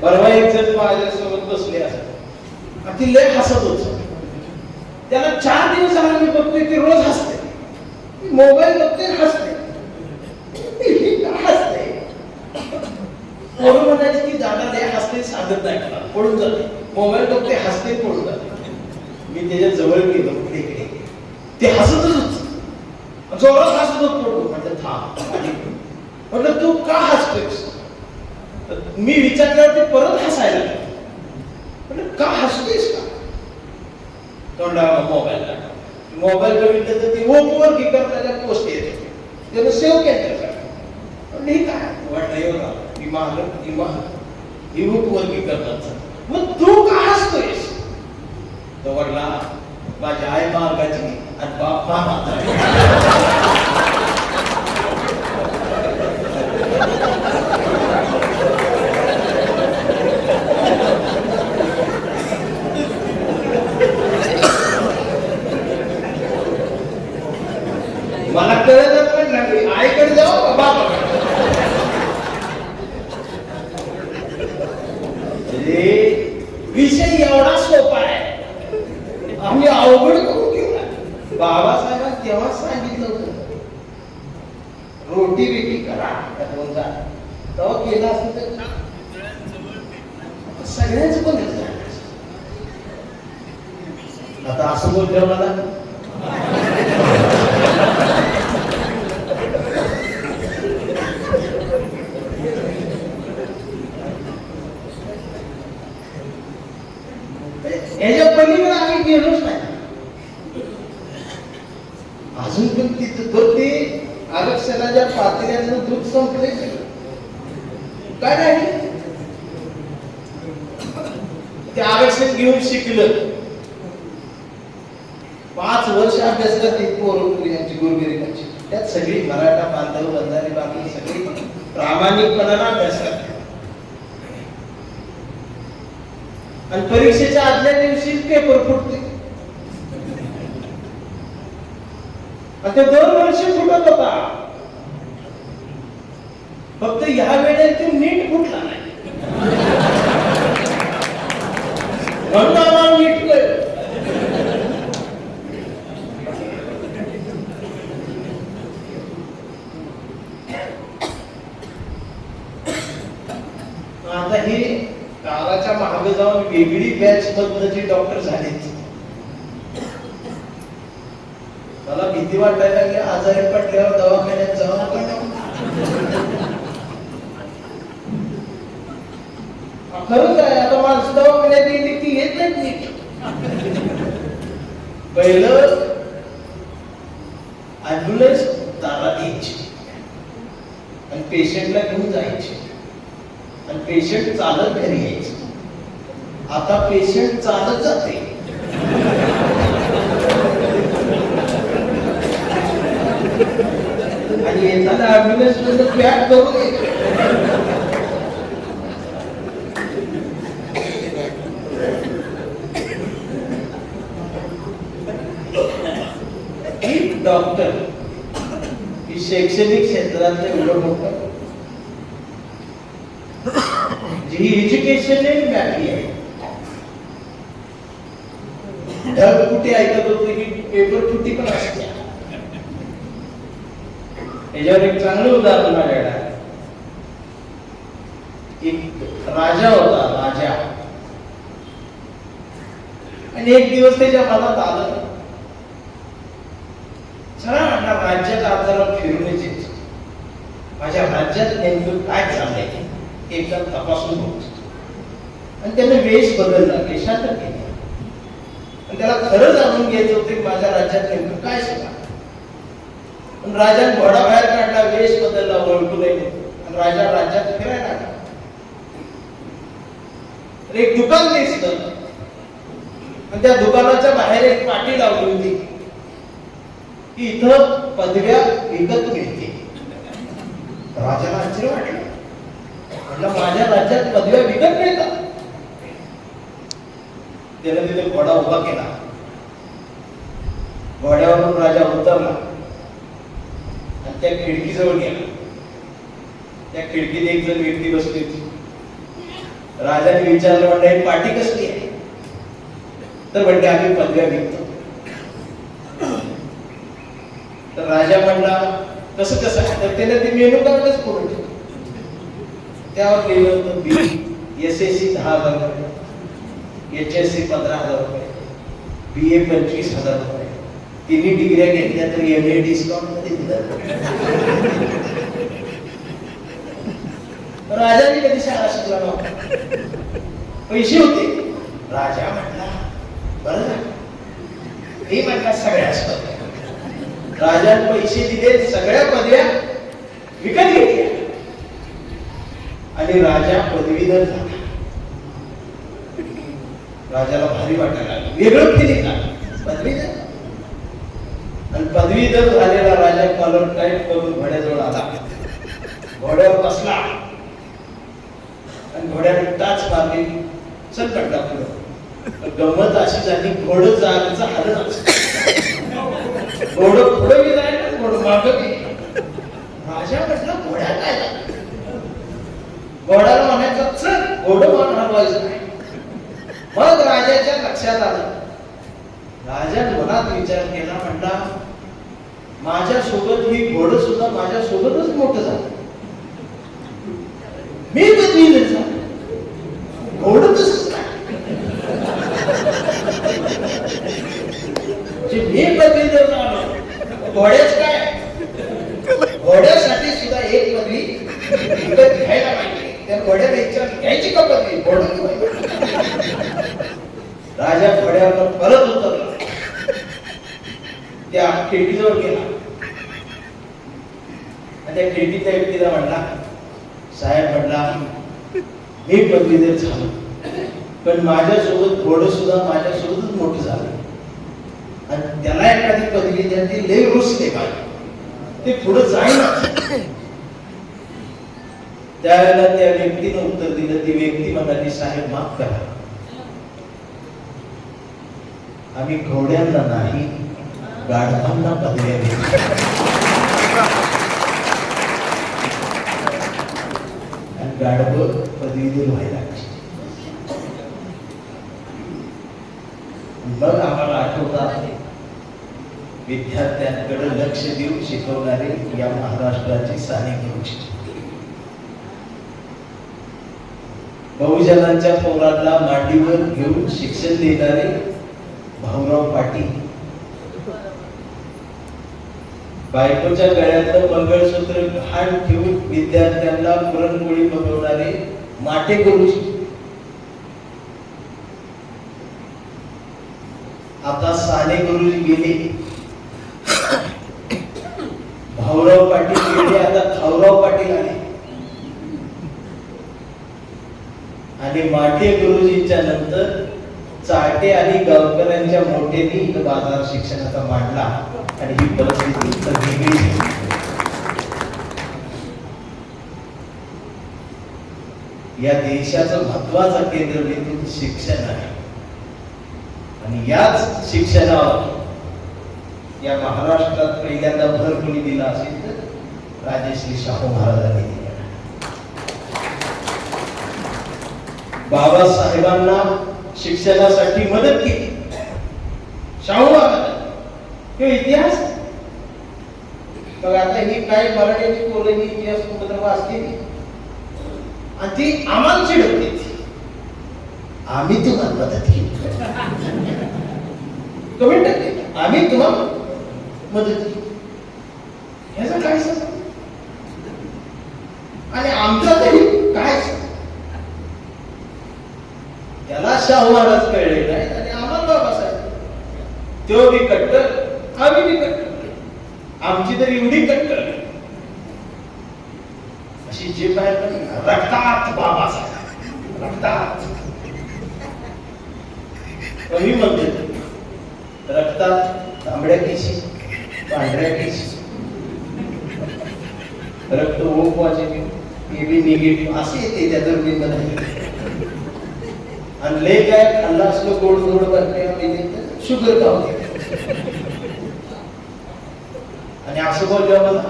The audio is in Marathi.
परवा एक जण माझ्यासोबत बसले असत, ती लय हसत होत. त्याला 4 दिवस झाले मी बघतोय की रोज हसते, मोबाईल बघते हसते. हसते पोरं म्हणायचे की दादा लय हसते, सांगत नाही मला, पळून जाते. मोबाईल बघते हसते, पळून जाते. मी त्याच्या जवळ गेलो, इकडे ते हसतच होत, जोरात हसत होत. म्हटलं थांब, म्हटलं तू का हसतोयस? मी विचारल्यावर ते परत हसायला लागले. म्हटलं का हसतोयस का? तोंडाला मोबाईल लागला. मोबाईल बघितलं तर ती ओपवर की करताना पोस्ट येते, त्यानं सेव्ह केलं का? नाही काय वाटलं ही ओपवर की करतात. मग तू का हसतोयस? तो म्हटला माझी आई मार्गाची आणि बाप मामाचा. मला कळतच म्हटलं की आईकडे जाऊ का बापाकडे? विषय एवढा सोपा आहे, आम्ही अवघड करून घेऊया. बाबासाहेबांना तेव्हा सांगितलं होतं रोटी बेटी करा, तेव्हा केलं असतं तर सगळ्यांच पण आता असं बोललं मला. याच्या पलीकडे आम्ही गेलोच नाही अजून. पण तिथं ते आरक्षणाच्या पातळीचं दूध संपले काय नाही. ते आरक्षण घेऊन शिकलं, 5 वर्ष अभ्यास करते पोरं गोरगरिबांची. त्यात सगळी मराठा बांधव बंधारी बांधव सगळी प्रामाणिकपणाने अभ्यास करतात. आणि परीक्षेच्या आदल्या दिवशी पेपर फुटते. ते 2 वर्ष फुटत होता, फक्त ह्या वेळेला तो नीट फुटला नाही. म्हणून आम्हाला नीट कळलं. आता हे काळाच्या मागे जाऊन वेगळी बॅच मधनं जे डॉक्टर झाले, मला भीती वाटायला की आजारी पडल्यावर दवाखान्यात जाऊ नका. खरंच आहे, आता माणसं दवाखान्यात गेली की येत नाहीत नीट. पहिलं ॲम्ब्युलन्स दारात यायची आणि पेशंटला घेऊन जायचे आणि पेशंट चालत घरी यायचे. आता पेशंट चालत जाते. आणि येताना ॲम्ब्युलन्स मध्ये पॅक करून येते. डॉक्टर ही शैक्षणिक क्षेत्रातलं एवढं मोठं जी एज्युकेशन व्यापी आहे. ढग कुठे ऐकत होते की पेपर फुटी पण असते. याच्यावर एक चांगलं उदाहरण माझ्याकडे आहे. एक राजा होता, राजा. आणि एक दिवस त्याच्या मनात आलं, चला आपल्या राज्यात आपल्याला फिरून यायचे, माझ्या राज्यात नेमकं काय चाललंय एकदा तपासून बघतो. आणि त्याने वेश बदलला, वेशांतर केला. आणि त्याला खरं जाणून घ्यायचं होतं की माझ्या राज्यात नेमकं काय सुद्धा. पण राजाने घोडा बाहेर काढला, वेश बदलला, ओळखू नये. आणि राजा राज्यात फिरायला लागला. एक दुकान दिसलं आणि त्या दुकानाच्या बाहेर एक पाटी लावली होती की इथं पदव्या विकत मिळते. राजाला आश्चर्य वाटलं, म्हटलं माझ्या राज्यात पदव्या विकत मिळतात. त्याने तिथे घोडा उभा केला. घोड्यावरून राजा उतरला आणि त्या खिडकीजवळ गेला. त्या खिडकीत एक जण व्यक्ती बसली होती. राजाने विचारलं, म्हणलं ही पाठी कसली आहे? तर म्हणते आम्ही पदव्या विकतो. तर राजा म्हणला कसं कसं? तर त्याने ते मेनू कार्डच करून ठेवलं. त्यावर लिहिलं होतं बी SSC 10,000 रुपये, HSC 15,000 रुपये, BA 25,000 रुपये. तिन्ही डिग्र्या घेतल्या तर MA डिस्काउंट मध्ये दिलं. राजाने कधी शाळा शिकला नव्हता, पैसे होते. राजा म्हटला बरं हे म्हटला सगळ्याच पदव्या. राजाने पैसे दिले, सगळ्या पदव्या विकत घेतल्या आणि राजा पदवीधर झाला. राजाला भारी वाटायला लागलं, वेगळं केले का पदवीधर. आणि पदवीधर झालेला राजा कॉलर टाईट करून घोड्याजवळ आला, घोड्यावर बसला आणि घोड्याने टाच मारली. चल म्हटला पुढं. गंमत अशी झाली, घोडं जागचं हलत घोडं पुढं बी जायला, घोडं मागं बी. राजा म्हटलं घोड्या काय झालं? घोड्याला म्हणायचं चल, घोडं मान हलवायचं नाही. मग राजाच्या लक्षात आलं. राजाने मनात विचार केला, म्हणला माझ्या सोबत ही घोडं सुद्धा माझ्या सोबतच मोठं झालं, मी पदवीधर झालो, घोडं तसंच नाही. मी पदवीधर झालो, घोड्याच काय? घोड्यासाठी सुद्धा एक पदवी विकत घ्यायला पाहिजे. त्या घोड्याला विचार घ्यायची का पदवी? घोडं. राजा घोड्यावर परत उतरला, त्या खिडकीजवळ गेला आणि त्या खिडकीच्या व्यक्तीला म्हणला, साहेब म्हणला मी पदवीधर झालो, पण माझ्यासोबत घोडं सुद्धा माझ्यासोबतच मोठं झालं आणि त्याला एखादी पदवी द्या, ती लय रुसते पाहिजे, ते पुढे जाईना. त्यावेळेला त्या व्यक्तीनं उत्तर दिलं. ती व्यक्ती म्हणाली, साहेब माफ करा, आम्ही घोड्यांना नाही गाढवांना पदव्या देतो. आणि गाढव पदवीधर व्हायला लागली. मग आम्हाला आठवतात विद्यार्थ्यांकडे लक्ष देऊन शिकवणारे या महाराष्ट्राची साने गुरुजी. बहुजनांच्या पोरांना मांडीवर घेऊन शिक्षण देणारे भाऊराव पाटील. बायकोच्या गळ्यातलं मंगळसूत्र घाण ठेवून विद्यार्थ्यांना पुरणपोळी बनवणारे माटे गुरुजी. आता साने गुरुजी गेले, भाऊराव पाटील गेले, आता खाऊराव पाटील आले. आणि माटे गुरुजींच्या नंतर चाटे आणि गावकऱ्यांच्या मोठ्यांनी बाजार शिक्षणाचा मांडला आणि ही परिस्थिती वेगळी. या देशाचं महत्वाचं केंद्रबिंदू शिक्षण आहे आणि याच शिक्षणावर या महाराष्ट्रात पहिल्यांदा भर कोणी दिला असेल तर राजश्री शाहू महाराजांनी दिला. बाबासाहेबांना शिक्षणासाठी मदत केली शाहू महाराजांनी. इतिहास बघ, आता ही काय मराठीची कोलेजी इतिहास कुठं वाचते आणि ती आम्हाला चिडवते, आम्ही तुम्हाला मदत केली, कमेंट टाकते आम्ही तुम्हाला मदत केली. ह्याचा काय संबंध? आणि आमचा तरी काय? त्याला शाहू महाराज कळले नाही आणि आम्हाला बाबासाहेब. तो बी कट्टर, आम्ही बी कट्टर. आमची तर एवढी कट्टर अशी जे बाहेर रक्तात बाबासाहेब, रक्तात. कमी म्हणते रक्तात तांबड्या केशी, पांढऱ्या केशी, रक्त O positive, A B negative असे येते त्या जमिनीमध्ये. आणि लय काय खाल्ला असलो गोड गोड बनले शुगर का होते. आणि असं बोलल्या मला